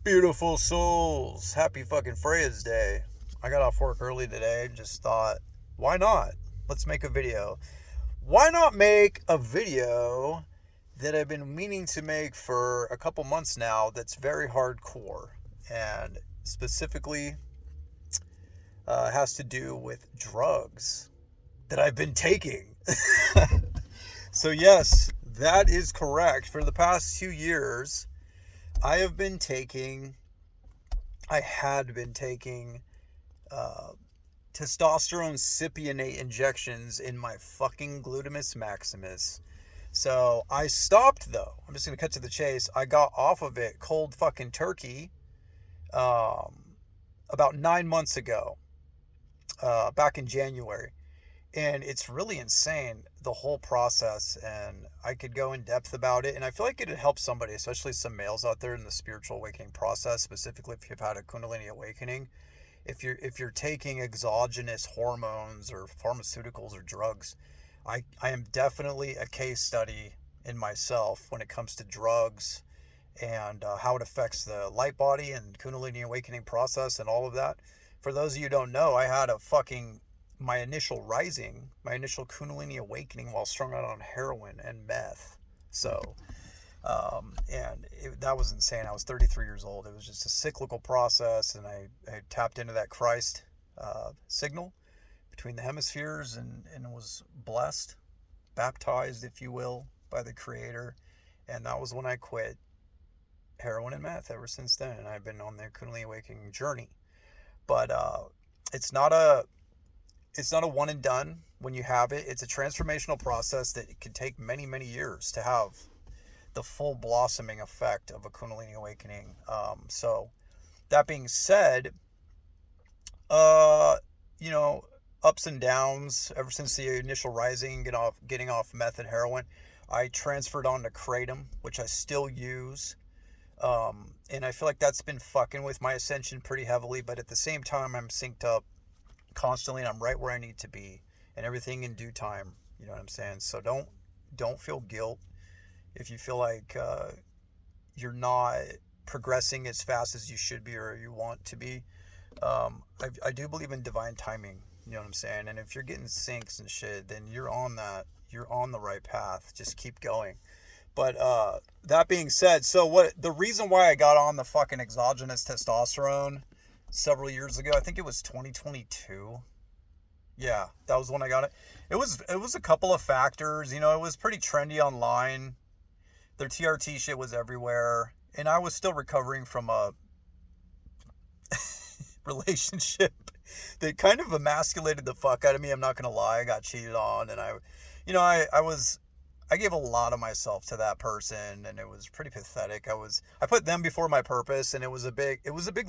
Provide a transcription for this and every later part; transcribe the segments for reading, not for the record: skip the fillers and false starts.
Beautiful souls. Happy fucking Freya's Day. I got off work early today. Just thought, why not? Let's make a video. Why not make a video that I've been meaning to make for a couple months now that's very hardcore and specifically has to do with drugs that I've been taking. So, yes, that is correct. For the past 2 years, I had been taking uh, testosterone cypionate injections in my fucking gluteus maximus. So I stopped though. I'm just gonna cut to the chase. I got off of it cold fucking turkey about 9 months ago, back in January. And it's really insane, the whole process, and I could go in depth about it, and I feel like it would help somebody, especially some males out there in the spiritual awakening process, specifically if you've had a Kundalini awakening. If you're taking exogenous hormones or pharmaceuticals or drugs, I am definitely a case study in myself when it comes to drugs and how it affects the light body and Kundalini awakening process and all of that. For those of you who don't know, I had my initial Kundalini awakening while strung out on heroin and meth. So, that was insane. I was 33 years old. It was just a cyclical process, and I tapped into that Christ signal between the hemispheres and was blessed, baptized, if you will, by the Creator. And that was when I quit heroin and meth. Ever since then, and I've been on the Kundalini awakening journey. But it's not a one and done when you have it. It's a transformational process that can take many, many years to have the full blossoming effect of a Kundalini awakening. So that being said, ups and downs ever since the initial rising, getting off meth and heroin. I transferred on to kratom, which I still use. And I feel like that's been fucking with my ascension pretty heavily, but at the same time, I'm synced up constantly, and I'm right where I need to be, and everything in due time. You know what I'm saying? So don't feel guilt if you feel like you're not progressing as fast as you should be or you want to be. I do believe in divine timing. You know what I'm saying? And if you're getting syncs and shit, then you're on the right path. Just keep going. But that being said, so the reason why I got on the fucking exogenous testosterone several years ago, I think it was 2022. Yeah, that was when I got it. It was a couple of factors. It was pretty trendy online. Their TRT shit was everywhere, and I was still recovering from a relationship that kind of emasculated the fuck out of me. I'm not gonna lie. I got cheated on, and I gave a lot of myself to that person, and it was pretty pathetic. I put them before my purpose, and it was a big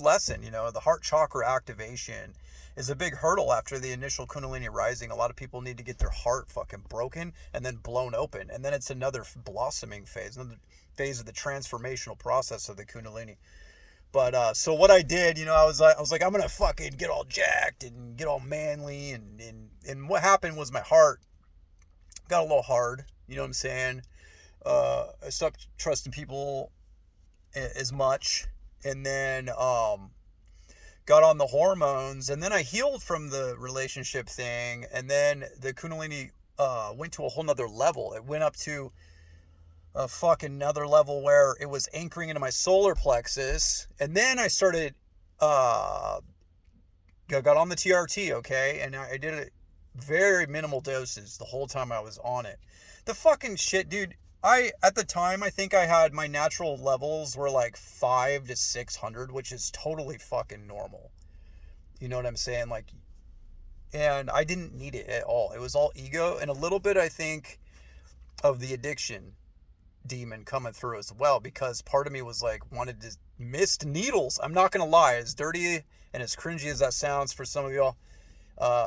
lesson. The heart chakra activation is a big hurdle after the initial Kundalini rising. A lot of people need to get their heart fucking broken and then blown open, and then it's another blossoming phase, another phase of the transformational process of the Kundalini. But so what I did, I was like, I'm gonna fucking get all jacked and get all manly, and what happened was my heart got a little hard. You know what I'm saying? I stopped trusting people as much, and then got on the hormones, and then I healed from the relationship thing, and then the Kundalini went to a whole nother level. It went up to a fucking another level where it was anchoring into my solar plexus, and then I started got on the TRT, okay, and I did it very minimal doses the whole time I was on it. The fucking shit, dude. At the time, I think I had my natural levels were like 500 to 600, which is totally fucking normal. You know what I'm saying? Like, and I didn't need it at all. It was all ego and a little bit, I think, of the addiction demon coming through as well, because part of me was like, wanted to missed needles. I'm not going to lie, as dirty and as cringy as that sounds for some of y'all,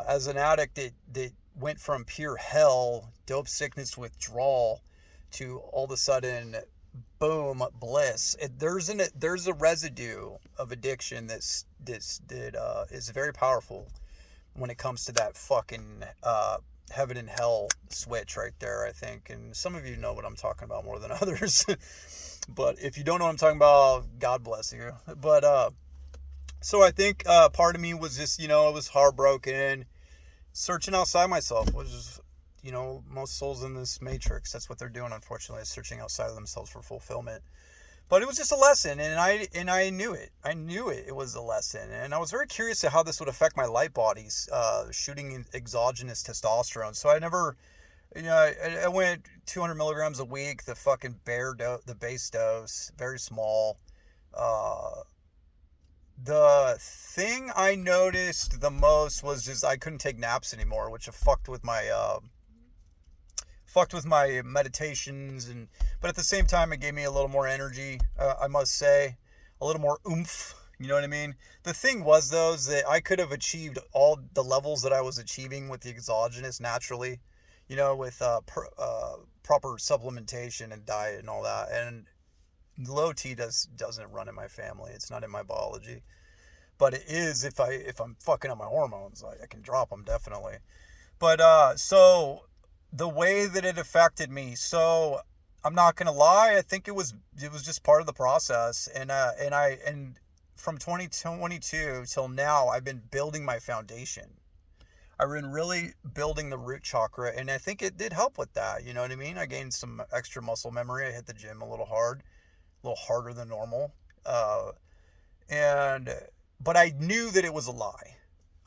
as an addict that went from pure hell, dope sickness, withdrawal, to all of a sudden, boom, bliss. There's a residue of addiction that is very powerful when it comes to that fucking heaven and hell switch right there, I think. And some of you know what I'm talking about more than others. But if you don't know what I'm talking about, God bless you. But so I think part of me was just, I was heartbroken, searching outside myself, which is, most souls in this matrix. That's what they're doing, unfortunately, is searching outside of themselves for fulfillment. But it was just a lesson, and I knew it. I knew it. It was a lesson, and I was very curious to how this would affect my light bodies, shooting exogenous testosterone. So I never, I went 200 milligrams a week, the fucking the base dose, very small. Uh, the thing I noticed the most was just I couldn't take naps anymore, which fucked with my meditations, but at the same time it gave me a little more energy, I must say, a little more oomph, you know what I mean? The thing was though is that I could have achieved all the levels that I was achieving with the exogenous naturally, with proper supplementation and diet and all that. And low T doesn't run in my family. It's not in my biology, but it is if I'm fucking up my hormones. I can drop them definitely. But so the way that it affected me, so I'm not gonna lie, I think it was just part of the process, and from 2022 till now, I've been building my foundation. I've been really building the root chakra, and I think it did help with that. You know what I mean? I gained some extra muscle memory. I hit the gym a little hard, a little harder than normal, and but I knew that it was a lie.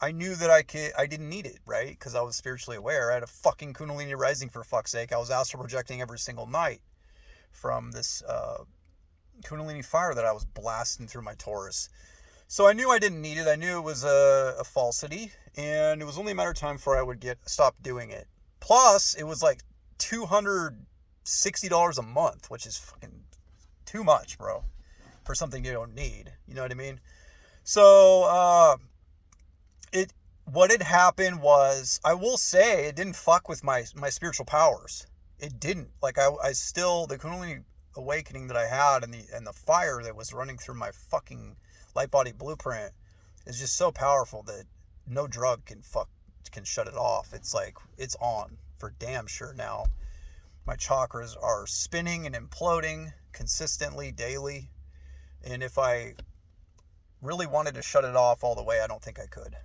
I knew that I didn't need it, right? Because I was spiritually aware. I had a fucking Kundalini rising, for fuck's sake. I was astral projecting every single night from this Kundalini fire that I was blasting through my Taurus. So I knew I didn't need it. I knew it was a falsity, and it was only a matter of time before I would stop doing it. Plus, it was like $260 a month, which is fucking too much, bro, for something you don't need. You know what I mean? So, what had happened was, I will say, it didn't fuck with my spiritual powers. It didn't. Like, I still, the Kundalini awakening that I had, and the fire that was running through my fucking light body blueprint is just so powerful that no drug can shut it off. It's like, it's on for damn sure now. My chakras are spinning and imploding consistently, daily. And if I really wanted to shut it off all the way, I don't think I could.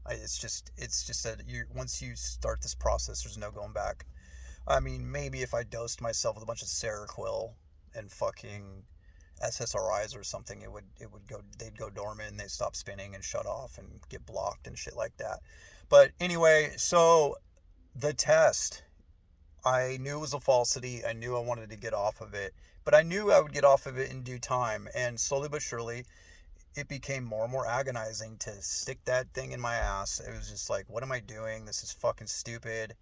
It's just that once you start this process, there's no going back. I mean, maybe if I dosed myself with a bunch of Seroquel and fucking SSRIs or something, they'd go dormant and they'd stop spinning and shut off and get blocked and shit like that. But anyway, so the test, I knew it was a falsity. I knew I wanted to get off of it, but I knew I would get off of it in due time. And slowly but surely, it became more and more agonizing to stick that thing in my ass. It was just like, what am I doing? This is fucking stupid.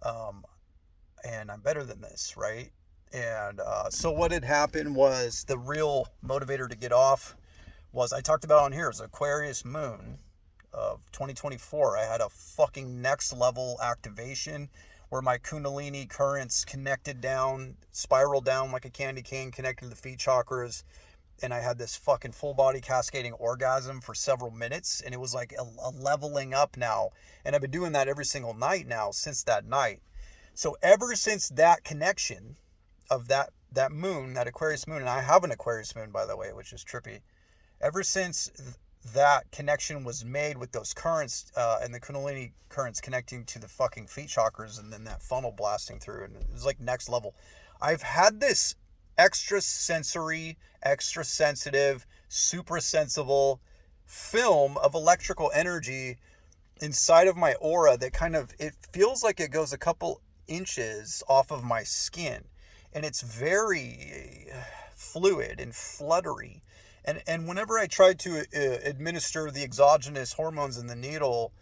And I'm better than this, right? And so what had happened was, the real motivator to get off was, I talked about on here, it was Aquarius moon of 2024. I had a fucking next level activation where my Kundalini currents connected down, spiraled down like a candy cane, connected to the feet chakras. And I had this fucking full body cascading orgasm for several minutes. And it was like a leveling up now. And I've been doing that every single night now since that night. So ever since that connection of that moon, that Aquarius moon, and I have an Aquarius moon, by the way, which is trippy. Ever since that connection was made with those currents, and the Kundalini currents connecting to the fucking feet chakras, and then that funnel blasting through, and it was like next level. I've had this extra sensory, extra sensitive, super sensible film of electrical energy inside of my aura that it feels like it goes a couple inches off of my skin, and it's very fluid and fluttery. And whenever I tried to administer the exogenous hormones in the needle,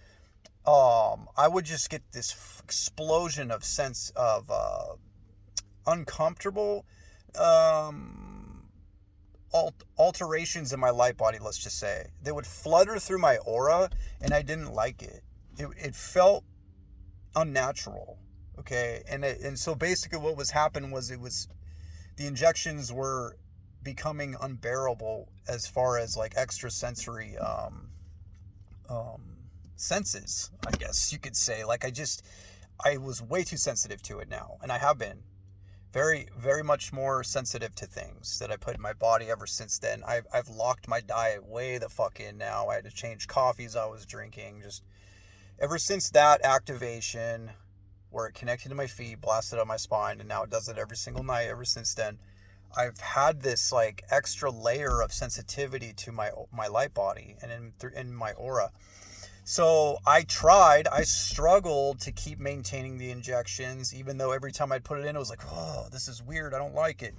I would just get this explosion of sense of uncomfortable alterations in my light body, let's just say. They would flutter through my aura, and I didn't like it. It felt unnatural, okay? And so basically what was happening was, the injections were becoming unbearable as far as like extrasensory senses, I guess you could say. Like, I was way too sensitive to it now, and I have been. Very, very much more sensitive to things that I put in my body ever since then. I've locked my diet way the fuck in now. I had to change coffees I was drinking. Just ever since that activation where it connected to my feet, blasted up my spine, and now it does it every single night ever since then, I've had this like extra layer of sensitivity to my light body and in my aura. So I struggled to keep maintaining the injections, even though every time I'd put it in, it was like, oh, this is weird. I don't like it.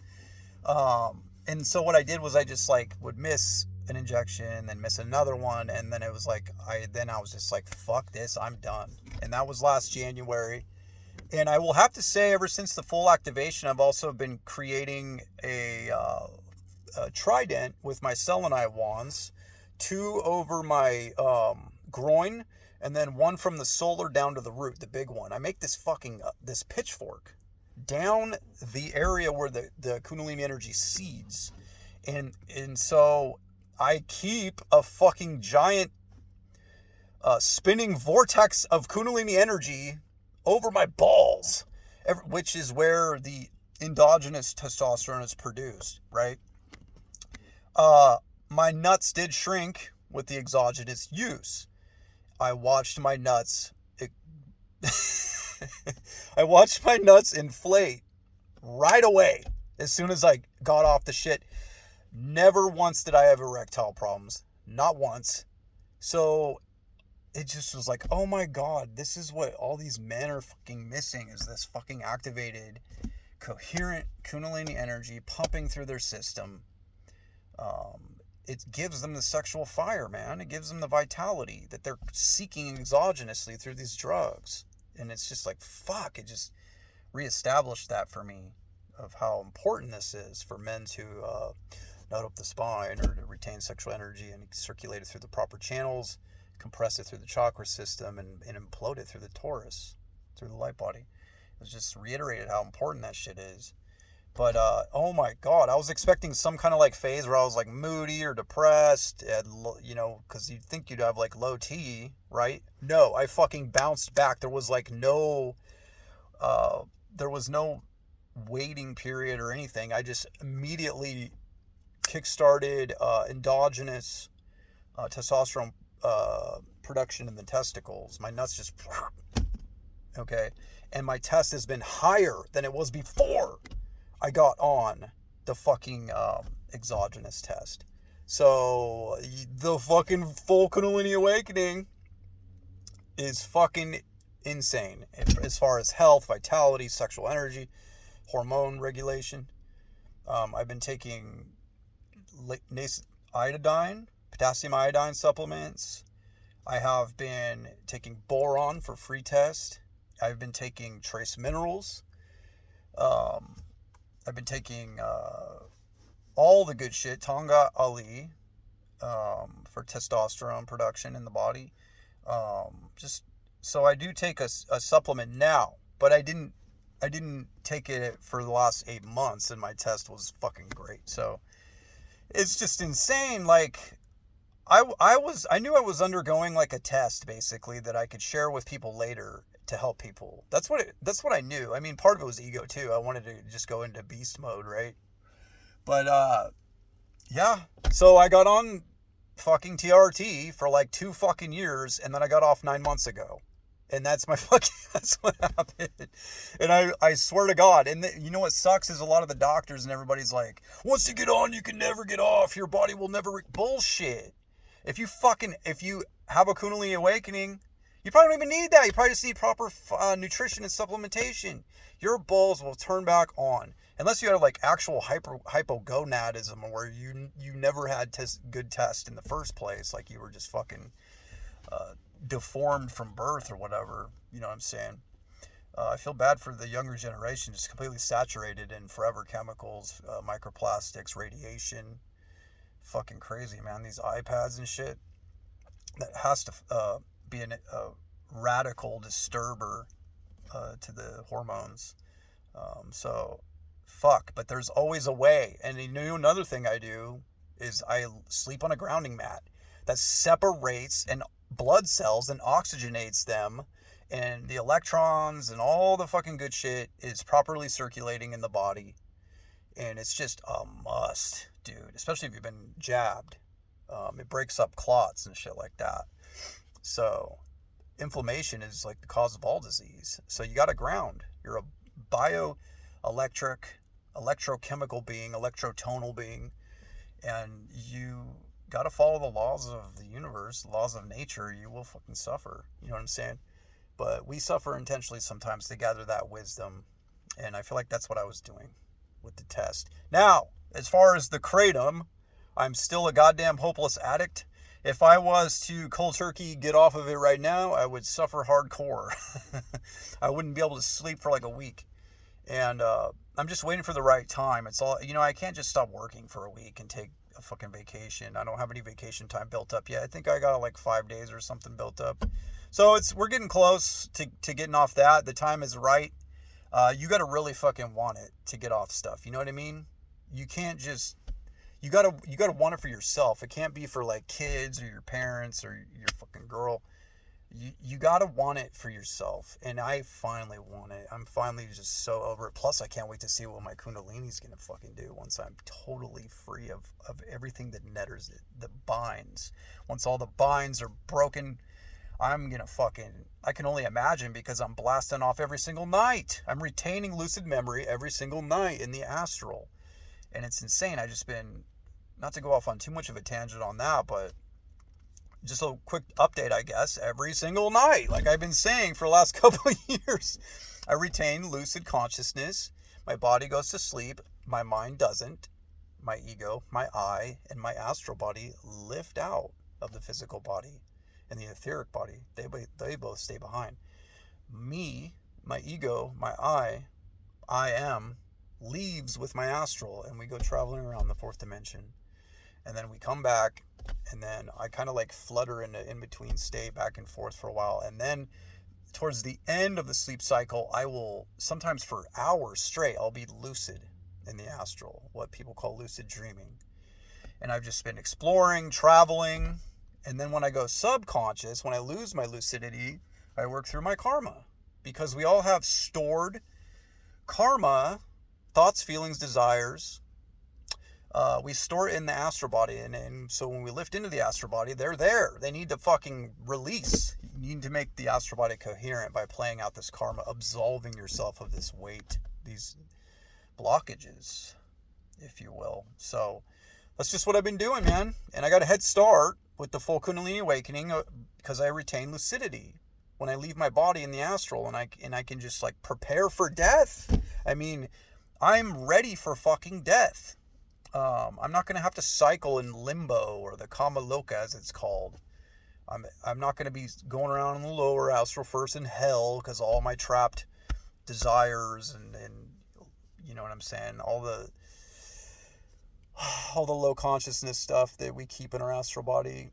And so what I did was I just like would miss an injection and then miss another one. And then it was like, I was just like, fuck this, I'm done. And that was last January. And I will have to say, ever since the full activation, I've also been creating a trident with my selenite wands, 2 over my groin, and then 1 from the solar down to the root, the big one. I make this fucking this pitchfork down the area where the Kundalini energy seeds, and so I keep a fucking giant spinning vortex of Kundalini energy over my balls, which is where the endogenous testosterone is produced, right? My nuts did shrink with the exogenous use. I watched my nuts inflate right away as soon as I got off the shit. Never once did I have erectile problems. Not once. So it just was like, oh my God, this is what all these men are fucking missing, is this fucking activated, coherent Kundalini energy pumping through their system. It gives them the sexual fire, man. It gives them the vitality that they're seeking exogenously through these drugs. And it's just like, fuck, it just reestablished that for me, of how important this is for men to nut up the spine, or to retain sexual energy and circulate it through the proper channels, compress it through the chakra system, and implode it through the torus, through the light body. It was just reiterated how important that shit is. But, oh my God, I was expecting some kind of like phase where I was like moody or depressed, and, you know, because you'd think you'd have like low T, right? No, I fucking bounced back. There was like no waiting period or anything. I just immediately kickstarted endogenous testosterone production in the testicles. My nuts just, okay, and my test has been higher than it was before I got on the fucking exogenous test. So the fucking full Kundalini awakening is fucking insane as far as health, vitality, sexual energy, hormone regulation. I've been taking iodine, potassium iodine supplements. I have been taking boron for free test. I've been taking trace minerals. I've been taking all the good shit, Tonga Ali, for testosterone production in the body. Just so I do take a supplement now, but I didn't take it for the last 8 months, and my test was fucking great. So it's just insane. Like I knew I was undergoing like a test, basically, that I could share with people later to help people. That's what I knew. I mean, part of it was ego too. I wanted to just go into beast mode, right? But yeah. So I got on fucking TRT for like 2 fucking years, and then I got off 9 months ago. And that's what happened. And I swear to God, and you know what sucks is a lot of the doctors and everybody's like, once you get on, you can never get off. Your body will never bullshit. If you have a Kundalini awakening, you probably don't even need that. You probably just need proper nutrition and supplementation. Your balls will turn back on. Unless you have like actual hypogonadism, where you never had good test in the first place. Like you were just fucking deformed from birth or whatever. You know what I'm saying? I feel bad for the younger generation, just completely saturated in forever chemicals, microplastics, radiation. Fucking crazy, man. These iPads and shit. That has to be a radical disturber to the hormones. So fuck, but there's always a way. And you know, another thing I do is I sleep on a grounding mat that separates and blood cells and oxygenates them And the electrons and all the fucking good shit is properly circulating in the body. And it's just a must, dude. Especially if you've been jabbed. It breaks up clots and shit like that. So inflammation is like the cause of all disease. So you got to ground. You're a bioelectric, electrochemical being, electrotonal being, and you got to follow the laws of the universe, the laws of nature. You will fucking suffer. You know what I'm saying? But we suffer intentionally sometimes to gather that wisdom, and I feel like that's what I was doing with the test. Now, as far as the kratom, I'm still a goddamn hopeless addict. If I was to cold turkey get off of it right now, I would suffer hardcore. I wouldn't be able to sleep for like a week. And I'm just waiting for the right time. It's all, I can't just stop working for a week and take a fucking vacation. I don't have any vacation time built up yet. I think I got like 5 days or something built up. So we're getting close to getting off that. The time is right. You got to really fucking want it to get off stuff. You know what I mean? You can't just, you gotta want it for yourself. It can't be for like kids or your parents or your fucking girl. You gotta want it for yourself. And I finally want it. I'm finally just so over it. Plus, I can't wait to see what my Kundalini's gonna fucking do once I'm totally free of everything that netters it, the binds. Once all the binds are broken, I'm gonna fucking, I can only imagine, because I'm blasting off every single night. I'm retaining lucid memory every single night in the astral. And it's insane. I just been, not to go off on too much of a tangent on that, but just a quick update, I guess, every single night, like I've been saying for the last couple of years. I retain lucid consciousness. My body goes to sleep. My mind doesn't. My ego, my I, and my astral body lift out of the physical body and the etheric body. They both stay behind. Me, my ego, my I am, leaves with my astral, and we go traveling around the fourth dimension. And then we come back, and then I kind of like flutter in the in-between state back and forth for a while. And then towards the end of the sleep cycle, I will, sometimes for hours straight, I'll be lucid in the astral, what people call lucid dreaming. And I've just been exploring, traveling. And then when I go subconscious, when I lose my lucidity, I work through my karma. Because we all have stored karma, thoughts, feelings, desires. We store it in the astral body, and so when we lift into the astral body, they're there. They need to fucking release. You need to make the astral body coherent by playing out this karma, absolving yourself of this weight, these blockages, if you will. So that's just what I've been doing, man. And I got a head start with the full Kundalini awakening because I retain lucidity when I leave my body in the astral, and I can just like prepare for death. I mean, I'm ready for fucking death. I'm not going to have to cycle in limbo, or the kama loka as it's called. I'm not going to be going around in the lower astral first in hell, because all my trapped desires and you know what I'm saying, all the low consciousness stuff that we keep in our astral body.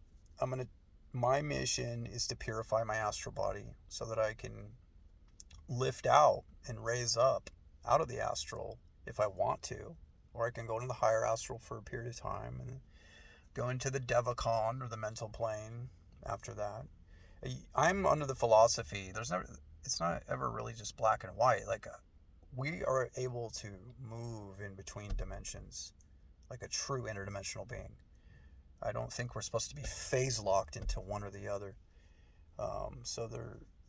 My mission is to purify my astral body so that I can lift out and raise up out of the astral if I want to. Or I can go into the higher astral for a period of time and go into the Devacon, or the mental plane, after that. I'm under the philosophy, it's not ever really just black and white. Like, we are able to move in between dimensions like a true interdimensional being. I don't think we're supposed to be phase locked into one or the other.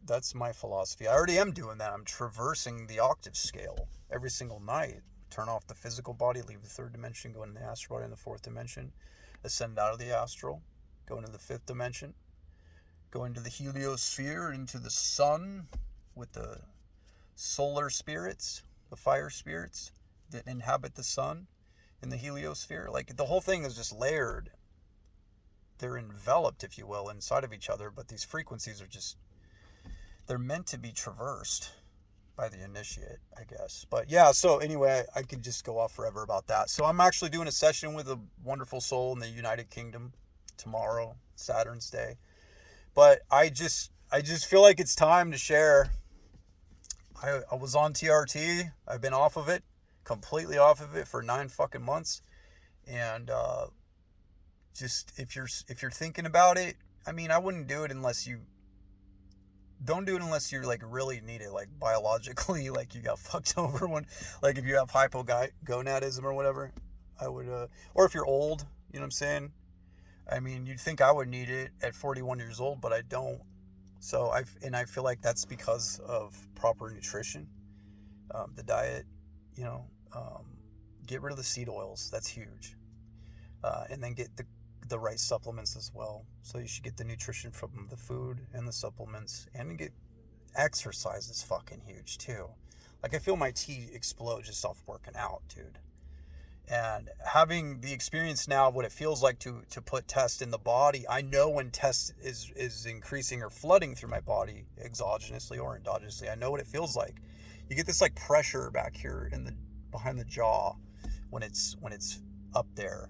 That's my philosophy. I already am doing that. I'm traversing the octave scale every single night. Turn off the physical body, leave the third dimension, go into the astral body in the fourth dimension, ascend out of the astral, go into the fifth dimension, go into the heliosphere, into the sun with the solar spirits, the fire spirits that inhabit the sun in the heliosphere. Like, the whole thing is just layered. They're enveloped, if you will, inside of each other, but these frequencies are just, they're meant to be traversed by the initiate, I guess. But yeah, so anyway, I could just go off forever about that. So I'm actually doing a session with a wonderful soul in the United Kingdom tomorrow, Saturn's Day. But I just feel like it's time to share. I was on TRT. I've been off of it, completely off of it for 9 fucking months. And just if you're thinking about it, I mean, I wouldn't do it unless you don't do it unless you're like really need it, like biologically, like you got fucked over when, like if you have hypogonadism or whatever. I would, or if you're old, you know what I'm saying? I mean, you'd think I would need it at 41 years old, but I don't. So I feel like that's because of proper nutrition, the diet, you know, get rid of the seed oils. That's huge. And then get the right supplements as well. So you should get the nutrition from the food and the supplements, and get exercise is fucking huge too. Like I feel my T explode just off working out, dude. And having the experience now of what it feels like to put test in the body, I know when test is increasing or flooding through my body exogenously or endogenously. I know what it feels like. You get this like pressure back here in the behind the jaw when it's up there,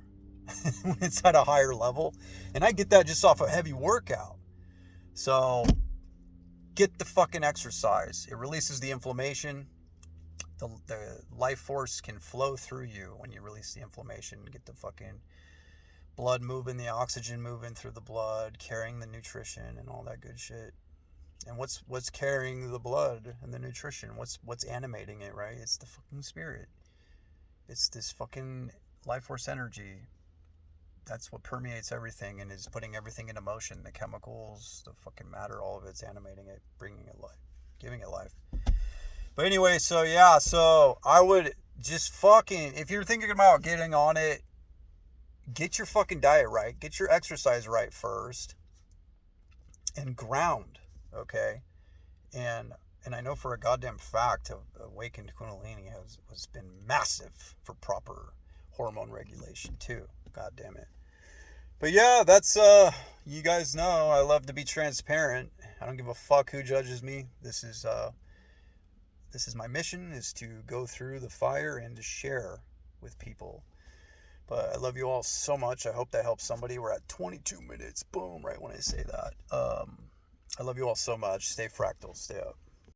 when it's at a higher level, and I get that just off a heavy workout. So get the fucking exercise. It releases the inflammation. The life force can flow through you when you release the inflammation. Get the fucking blood moving, the oxygen moving through the blood, carrying the nutrition and all that good shit. And what's carrying the blood and the nutrition? What's animating it, right? It's the fucking spirit. It's this fucking life force energy. That's what permeates everything and is putting everything into motion. The chemicals, the fucking matter, all of it's animating it, bringing it life, giving it life. But anyway, so yeah, so I would just fucking, if you're thinking about getting on it, get your fucking diet right. Get your exercise right first. And ground, okay? And I know for a goddamn fact, Awakened Kundalini has been massive for proper hormone regulation too. God damn it. But yeah, that's, you guys know, I love to be transparent. I don't give a fuck who judges me. This is my mission, is to go through the fire and to share with people. But I love you all so much. I hope that helps somebody. We're at 22 minutes. Boom, right when I say that. I love you all so much. Stay fractal. Stay up.